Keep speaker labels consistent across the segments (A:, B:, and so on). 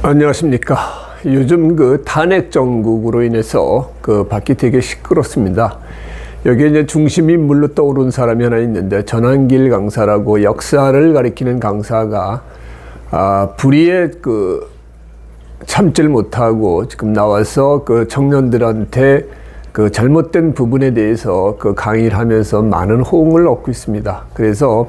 A: 안녕하십니까. 요즘 탄핵 정국으로 인해서 밖이 되게 시끄럽습니다. 여기에 이제 중심 인물로 떠오른 사람이 하나 있는데, 전한길 강사라고 역사를 가리키는 강사가 불의에 참질 못하고 지금 나와서 청년들한테 잘못된 부분에 대해서 강의를 하면서 많은 호응을 얻고 있습니다. 그래서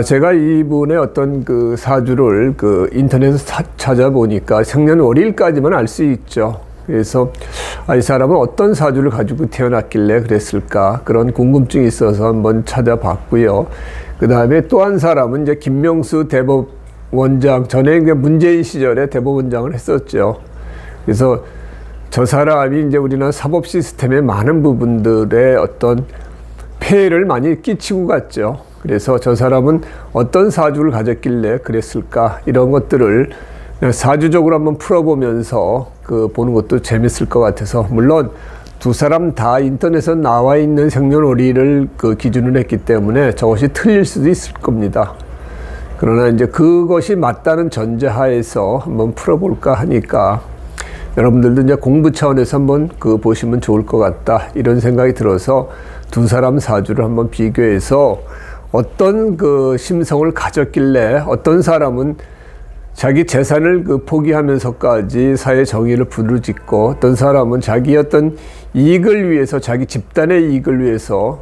A: 제가 이분의 어떤 사주를 인터넷에서 찾아보니까 생년월일까지만 알 수 있죠. 그래서 이 사람은 어떤 사주를 가지고 태어났길래 그랬을까, 그런 궁금증이 있어서 한번 찾아봤고요. 그 다음에 또 한 사람은 이제 김명수 대법원장, 전에 문재인 시절에 대법원장을 했었죠. 그래서 저 사람이 이제 우리나라 사법 시스템의 많은 부분들의 어떤 폐해를 많이 끼치고 갔죠. 그래서 저 사람은 어떤 사주를 가졌길래 그랬을까, 이런 것들을 사주적으로 한번 풀어보면서 보는 것도 재밌을 것 같아서, 물론 두 사람 다 인터넷에 나와 있는 생년월일을 기준으로 했기 때문에 저것이 틀릴 수도 있을 겁니다. 그러나 이제 그것이 맞다는 전제하에서 한번 풀어볼까 하니까, 여러분들도 이제 공부 차원에서 한번 보시면 좋을 것 같다, 이런 생각이 들어서 두 사람 사주를 한번 비교해서 어떤 심성을 가졌길래 어떤 사람은 자기 재산을 포기하면서까지 사회 정의를 부르짖고, 어떤 사람은 자기 어떤 이익을 위해서, 자기 집단의 이익을 위해서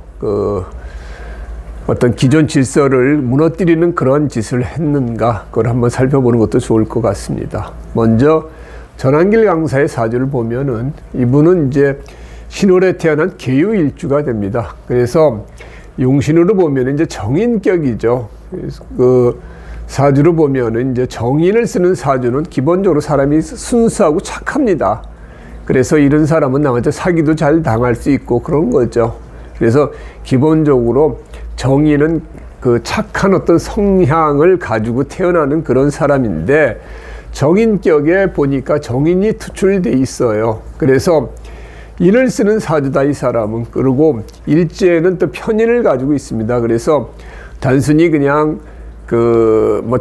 A: 어떤 기존 질서를 무너뜨리는 그런 짓을 했는가, 그걸 한번 살펴보는 것도 좋을 것 같습니다. 먼저 전한길 강사의 사주를 보면은, 이분은 이제 신월에 태어난 계유일주가 됩니다. 그래서 용신으로 보면 이제 정인격이죠. 그래서 사주로 보면은 이제 정인을 쓰는 사주는 기본적으로 사람이 순수하고 착합니다. 그래서 이런 사람은 남한테 사기도 잘 당할 수 있고 그런 거죠. 그래서 기본적으로 정인은 착한 어떤 성향을 가지고 태어나는 그런 사람인데, 정인격에 보니까 정인이 투출돼 있어요. 그래서 인을 쓰는 사주다, 이 사람은. 그리고 일지에는 또 편인을 가지고 있습니다. 그래서 단순히 그냥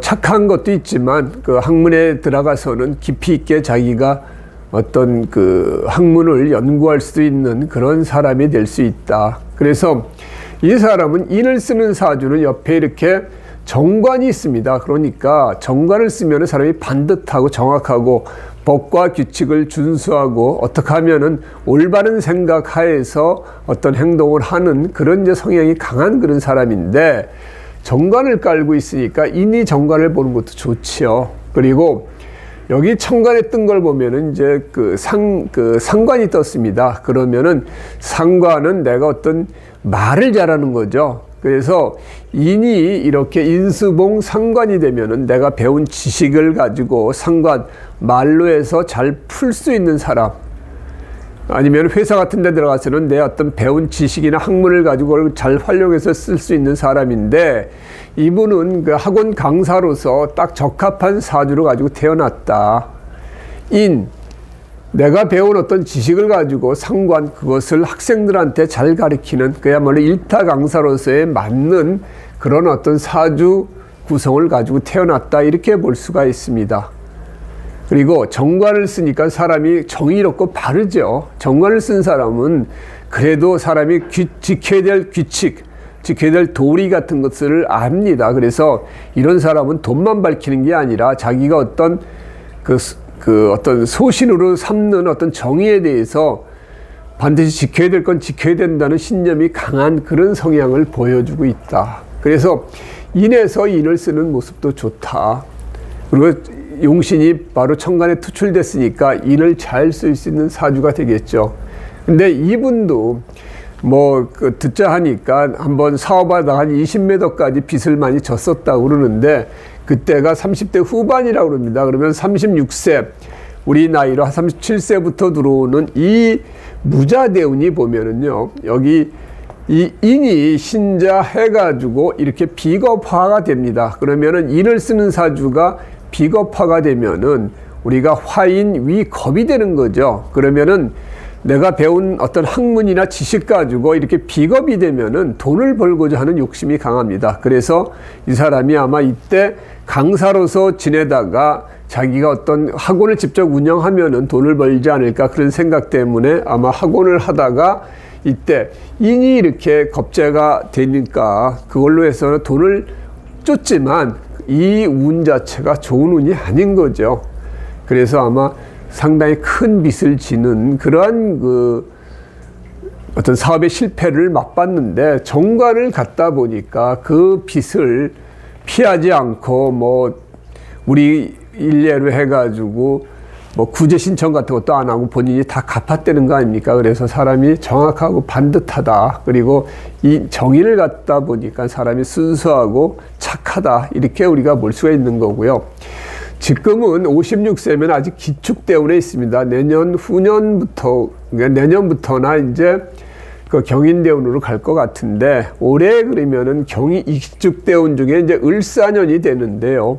A: 착한 것도 있지만 학문에 들어가서는 깊이 있게 자기가 어떤 학문을 연구할 수 있는 그런 사람이 될 수 있다. 그래서 이 사람은 인을 쓰는 사주는 옆에 이렇게 정관이 있습니다. 그러니까 정관을 쓰면 사람이 반듯하고 정확하고 법과 규칙을 준수하고 어떻게 하면은 올바른 생각 하에서 어떤 행동을 하는 그런 이제 성향이 강한 그런 사람인데, 정관을 깔고 있으니까 인이 정관을 보는 것도 좋지요. 그리고 여기 천간에 뜬 걸 보면은 이제 상관이 떴습니다. 그러면은 상관은 내가 어떤 말을 잘하는 거죠. 그래서 인이 이렇게 인수봉 상관이 되면은 내가 배운 지식을 가지고 상관, 말로 해서 잘 풀 수 있는 사람, 아니면 회사 같은 데 들어가서는 내 어떤 배운 지식이나 학문을 가지고 잘 활용해서 쓸 수 있는 사람인데, 이분은 학원 강사로서 딱 적합한 사주를 가지고 태어났다. 인, 내가 배운 어떤 지식을 가지고 상관, 그것을 학생들한테 잘 가르치는, 그야말로 일타 강사로서의 맞는 그런 어떤 사주 구성을 가지고 태어났다, 이렇게 볼 수가 있습니다. 그리고 정관을 쓰니까 사람이 정의롭고 바르죠. 정관을 쓴 사람은 그래도 사람이 지켜야 될 규칙, 지켜야 될 도리 같은 것을 압니다. 그래서 이런 사람은 돈만 밝히는 게 아니라 자기가 어떤 어떤 소신으로 삼는 어떤 정의에 대해서 반드시 지켜야 될 건 지켜야 된다는 신념이 강한 그런 성향을 보여주고 있다. 그래서 인에서 인을 쓰는 모습도 좋다. 그리고 용신이 바로 천간에 투출됐으니까 인을 잘 쓸 수 있는 사주가 되겠죠. 근데 이분도 듣자 하니까 한번 사업하다가 한 20m까지 빚을 많이 졌었다고 그러는데, 그때가 30대 후반이라고 그럽니다. 그러면 36세, 우리 나이로 37세부터 들어오는 이 무자대운이 보면은요, 여기 이 인이 신자해가지고 이렇게 비겁화가 됩니다. 그러면은 인을 쓰는 사주가 비겁화가 되면은 우리가 화인 위겁이 되는 거죠. 그러면은 내가 배운 어떤 학문이나 지식 가지고 이렇게 비겁이 되면은 돈을 벌고자 하는 욕심이 강합니다. 그래서 이 사람이 아마 이때 강사로서 지내다가 자기가 어떤 학원을 직접 운영하면은 돈을 벌지 않을까 그런 생각 때문에 아마 학원을 하다가 이때 인이 이렇게 겁재가 되니까 그걸로 해서는 돈을 쫓지만 이 운 자체가 좋은 운이 아닌 거죠. 그래서 아마 상당히 큰 빚을 지는 그러한 어떤 사업의 실패를 맛봤는데 정관을 갖다 보니까 그 빚을 피하지 않고 뭐 우리 일례로 해가지고 뭐 구제 신청 같은 것도 안 하고 본인이 다 갚았다는 거 아닙니까? 그래서 사람이 정확하고 반듯하다. 그리고 이 정의를 갖다 보니까 사람이 순수하고 착하다. 이렇게 우리가 볼 수가 있는 거고요. 지금은 56세면 아직 기축대운에 있습니다. 내년 후년부터, 그러니까 내년부터나 이제 그 경인대운으로 갈 것 같은데, 올해 그러면은 기축대운 중에 이제 을사년이 되는데요.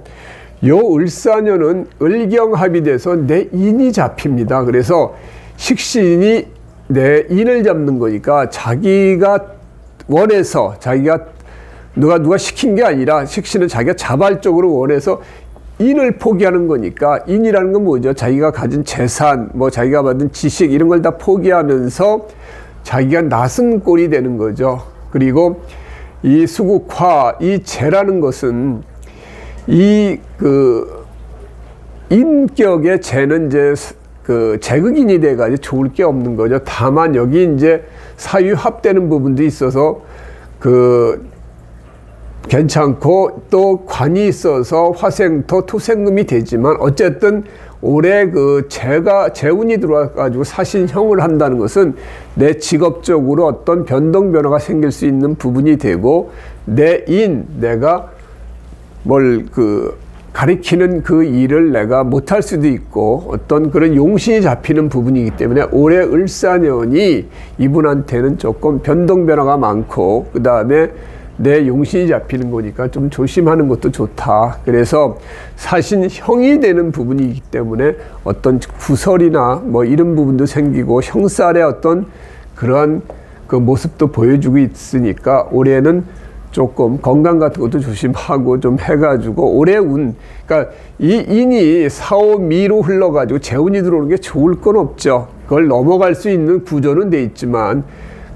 A: 요 을사년은 을경합이 돼서 내 인이 잡힙니다. 그래서 식신이 내 인을 잡는 거니까 자기가 원해서, 자기가 누가 시킨 게 아니라 식신은 자기가 자발적으로 원해서 인을 포기하는 거니까, 인이라는 건 뭐죠? 자기가 가진 재산, 뭐 자기가 받은 지식 이런 걸 다 포기하면서 자기가 낯은 꼴이 되는 거죠. 그리고 이 수국화, 이 재라는 것은 이 인격의 재는 이제 재극인이 돼가지고 좋을 게 없는 거죠. 다만 여기 이제 사유합되는 부분도 있어서 괜찮고 또 관이 있어서 화생토 토생금이 되지만 어쨌든 올해 재운이 들어와가지고 사신형을 한다는 것은 내 직업적으로 어떤 변동 변화가 생길 수 있는 부분이 되고, 내가 뭘 가리키는 그 일을 내가 못할 수도 있고 어떤 그런 용신이 잡히는 부분이기 때문에 올해 을사년이 이분한테는 조금 변동 변화가 많고 그 다음에 내 용신이 잡히는 거니까 좀 조심하는 것도 좋다. 그래서 사신형이 되는 부분이기 때문에 어떤 구설이나 뭐 이런 부분도 생기고 형살의 어떤 그러한 그 모습도 보여주고 있으니까 올해는 조금 건강 같은 것도 조심하고 좀 해가지고 올해 운, 그러니까 이 인이 사오미로 흘러가지고 재운이 들어오는 게 좋을 건 없죠. 그걸 넘어갈 수 있는 구조는 돼 있지만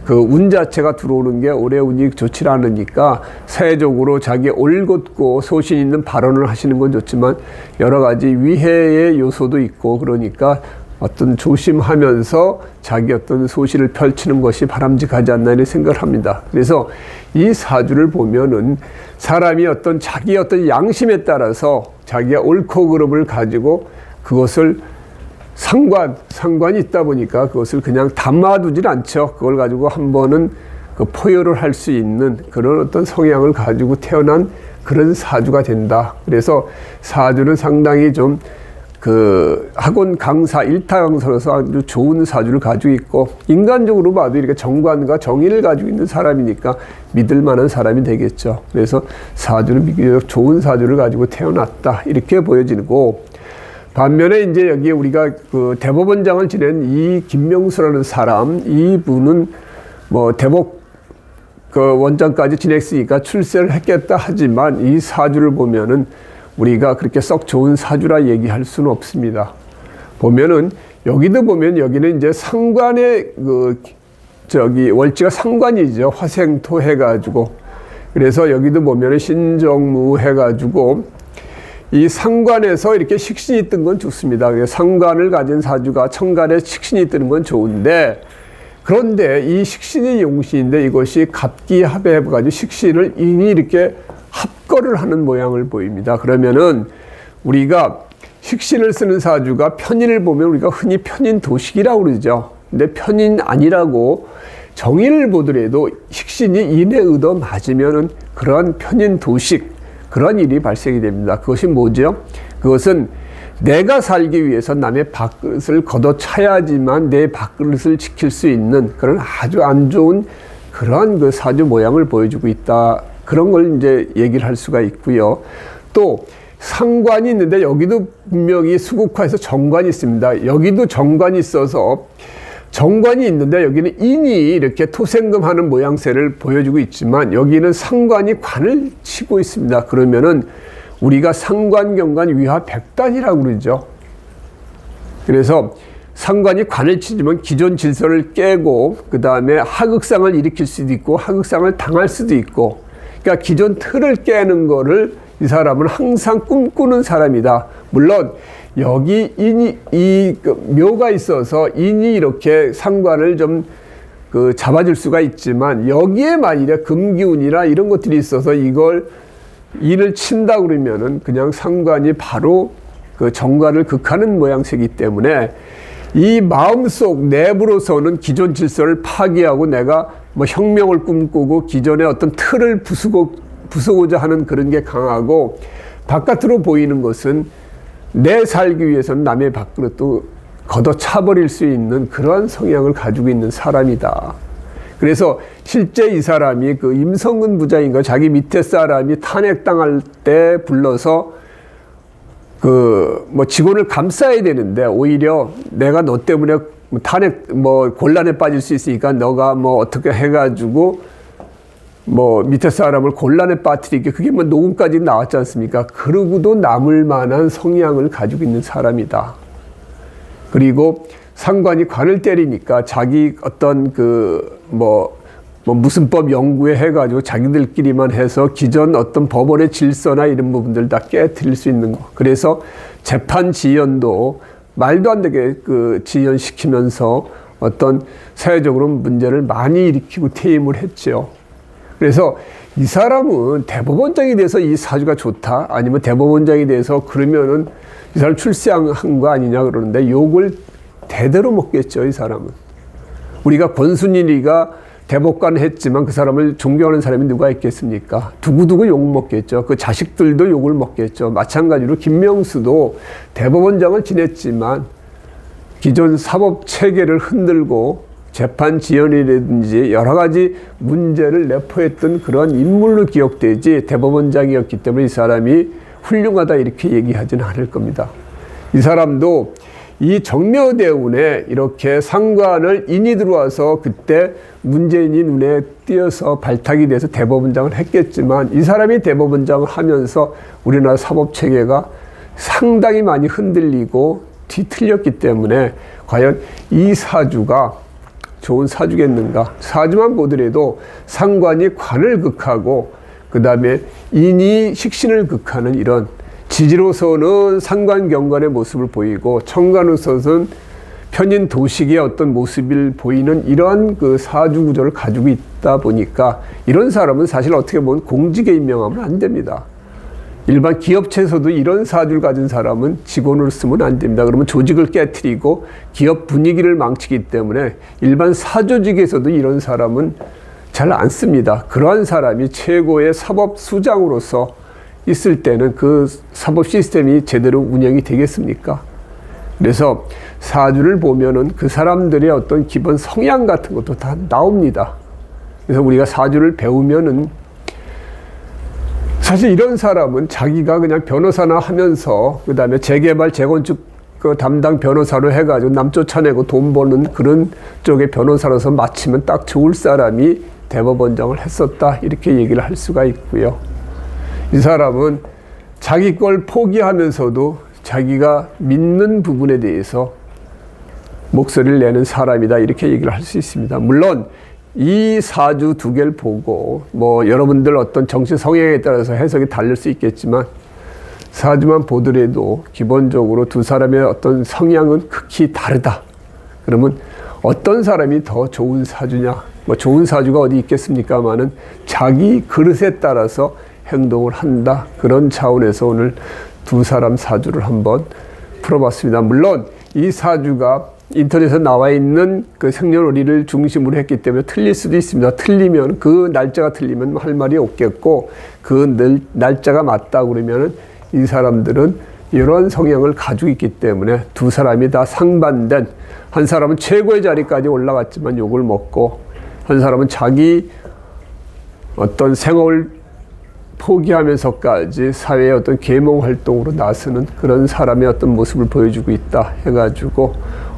A: 그 운 자체가 들어오는 게 올해 운이 좋지 않으니까 사회적으로 자기 올곧고 소신 있는 발언을 하시는 건 좋지만 여러 가지 위해의 요소도 있고 그러니까 어떤 조심하면서 자기 어떤 소신을 펼치는 것이 바람직하지 않나 이런 생각을 합니다. 그래서 이 사주를 보면은 사람이 자기 어떤 양심에 따라서 자기가 옳고 그름을 가지고 그것을 상관이 있다 보니까 그것을 그냥 담아두질 않죠. 그걸 가지고 한 번은 포효를 할 수 있는 그런 어떤 성향을 가지고 태어난 그런 사주가 된다. 그래서 사주는 상당히 좀 학원 강사, 일타 강사로서 아주 좋은 사주를 가지고 있고, 인간적으로 봐도 이렇게 정관과 정의를 가지고 있는 사람이니까 믿을 만한 사람이 되겠죠. 그래서 사주는 비교적 좋은 사주를 가지고 태어났다. 이렇게 보여지고, 반면에 이제 여기 우리가 대법원장을 지낸 이 김명수라는 사람, 이분은 뭐 대법 원장까지 지냈으니까 출세를 했겠다 하지만 이 사주를 보면은 우리가 그렇게 썩 좋은 사주라 얘기할 수는 없습니다. 보면은 여기는 이제 상관의 월지가 상관이죠. 화생토 해가지고. 그래서 여기도 보면은 신정무 해가지고 이 상관에서 이렇게 식신이 뜬 건 좋습니다. 상관을 가진 사주가 천간에 식신이 뜨는 건 좋은데, 그런데 이 식신이 용신인데 이것이 갑기합해가지고 식신을 인이 이렇게 합거를 하는 모양을 보입니다. 그러면은 우리가 식신을 쓰는 사주가 편인을 보면 우리가 흔히 편인 도식이라고 그러죠. 근데 편인 아니라고 정의를 보더라도 식신이 인의 의도 맞으면은 그러한 편인 도식, 그런 일이 발생이 됩니다. 그것이 뭐죠? 그것은 내가 살기 위해서 남의 밥그릇을 걷어차야지만 내 밥그릇을 지킬 수 있는 그런 아주 안 좋은 그러한 사주 모양을 보여주고 있다. 그런 걸 이제 얘기를 할 수가 있고요. 또 상관이 있는데 여기도 분명히 수국화에서 정관이 있습니다. 여기도 정관이 있어서 정관이 있는데 여기는 인이 이렇게 토생금하는 모양새를 보여주고 있지만 여기는 상관이 관을 치고 있습니다. 그러면은 우리가 상관경관 위화백단이라고 그러죠. 그래서 상관이 관을 치지만 기존 질서를 깨고 그 다음에 하극상을 일으킬 수도 있고 하극상을 당할 수도 있고, 그러니까 기존 틀을 깨는 거를 이 사람은 항상 꿈꾸는 사람이다. 물론 여기 묘가 있어서 인이 이렇게 상관을 좀 잡아줄 수가 있지만, 여기에 만일에 금기운이나 이런 것들이 있어서 이걸 인을 친다 그러면은 그냥 상관이 바로 그 정관을 극하는 모양새이기 때문에, 이 마음속 내부로서는 기존 질서를 파괴하고 내가 뭐 혁명을 꿈꾸고 기존의 어떤 틀을 부수고자 하는 그런 게 강하고, 바깥으로 보이는 것은 내 살기 위해서는 남의 밥그릇도 걷어차버릴 수 있는 그러한 성향을 가지고 있는 사람이다. 그래서 실제 이 사람이 그 임성근 부자인가 자기 밑에 사람이 탄핵당할 때 불러서 뭐 직원을 감싸야 되는데, 오히려 내가 너 때문에 탄핵 곤란에 빠질 수 있으니까 너가 어떻게 해가지고 밑에 사람을 곤란에 빠뜨리게, 그게 녹음까지 나왔지 않습니까? 그러고도 남을 만한 성향을 가지고 있는 사람이다. 그리고 상관이 관을 때리니까 자기 어떤 무슨 법 연구에 해가지고 자기들끼리만 해서 기존 어떤 법원의 질서나 이런 부분들 다 깨뜨릴 수 있는 거. 그래서 재판 지연도 말도 안 되게 지연시키면서 어떤 사회적으로 문제를 많이 일으키고 퇴임을 했죠. 그래서 이 사람은 대법원장이 돼서 이 사주가 좋다, 아니면 대법원장이 돼서 그러면은 이 사람 출세한 거 아니냐 그러는데, 욕을 대대로 먹겠죠. 이 사람은. 우리가 권순일이가 대법관 했지만 그 사람을 존경하는 사람이 누가 있겠습니까? 두고두고 욕 먹겠죠. 그 자식들도 욕을 먹겠죠. 마찬가지로 김명수도 대법원장을 지냈지만 기존 사법 체계를 흔들고 재판 지연이라든지 여러 가지 문제를 내포했던 그런 인물로 기억되지, 대법원장이었기 때문에 이 사람이 훌륭하다 이렇게 얘기하지는 않을 겁니다. 이 사람도 이 정묘대운에 이렇게 상관을 인이 들어와서 그때 문재인이 눈에 띄어서 발탁이 돼서 대법원장을 했겠지만, 이 사람이 대법원장을 하면서 우리나라 사법체계가 상당히 많이 흔들리고 뒤틀렸기 때문에 과연 이 사주가 좋은 사주겠는가? 사주만 보더라도 상관이 관을 극하고 그 다음에 인이 식신을 극하는 이런, 지지로서는 상관경관의 모습을 보이고 청관으로서는 편인 도식의 어떤 모습을 보이는 이런 그 사주 구조를 가지고 있다 보니까, 이런 사람은 사실 어떻게 보면 공직에 임명하면 안 됩니다. 일반 기업체에서도 이런 사주를 가진 사람은 직원으로 쓰면 안 됩니다. 그러면 조직을 깨트리고 기업 분위기를 망치기 때문에 일반 사조직에서도 이런 사람은 잘 안 씁니다. 그러한 사람이 최고의 사법 수장으로서 있을 때는 그 사법 시스템이 제대로 운영이 되겠습니까? 그래서 사주를 보면은 그 사람들의 어떤 기본 성향 같은 것도 다 나옵니다. 그래서 우리가 사주를 배우면은, 사실 이런 사람은 자기가 그냥 변호사나 하면서 그 다음에 재개발 재건축 담당 변호사로 해가지고 남 쫓아내고 돈 버는 그런 쪽의 변호사로서 마치면 딱 좋을 사람이 대법원장을 했었다, 이렇게 얘기를 할 수가 있고요. 이 사람은 자기 걸 포기하면서도 자기가 믿는 부분에 대해서 목소리를 내는 사람이다, 이렇게 얘기를 할 수 있습니다. 물론 이 사주 두 개를 보고 여러분들 어떤 정치 성향에 따라서 해석이 다를 수 있겠지만, 사주만 보더라도 기본적으로 두 사람의 어떤 성향은 극히 다르다. 그러면 어떤 사람이 더 좋은 사주냐? 좋은 사주가 어디 있겠습니까마는 자기 그릇에 따라서 행동을 한다. 그런 차원에서 오늘 두 사람 사주를 한번 풀어봤습니다. 물론 이 사주가 인터넷에 나와 있는 그 생년월일을 중심으로 했기 때문에 틀릴 수도 있습니다. 틀리면, 그 날짜가 틀리면 할 말이 없겠고, 그 날짜가 맞다 그러면은 이 사람들은 이런 성향을 가지고 있기 때문에 두 사람이 다 상반된, 한 사람은 최고의 자리까지 올라갔지만 욕을 먹고, 한 사람은 자기 어떤 생업을 포기하면서까지 사회의 어떤 계몽 활동으로 나서는 그런 사람의 어떤 모습을 보여주고 있다 해가지고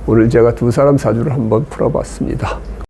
A: 오늘 제가 두 사람 사주를 한번 풀어봤습니다.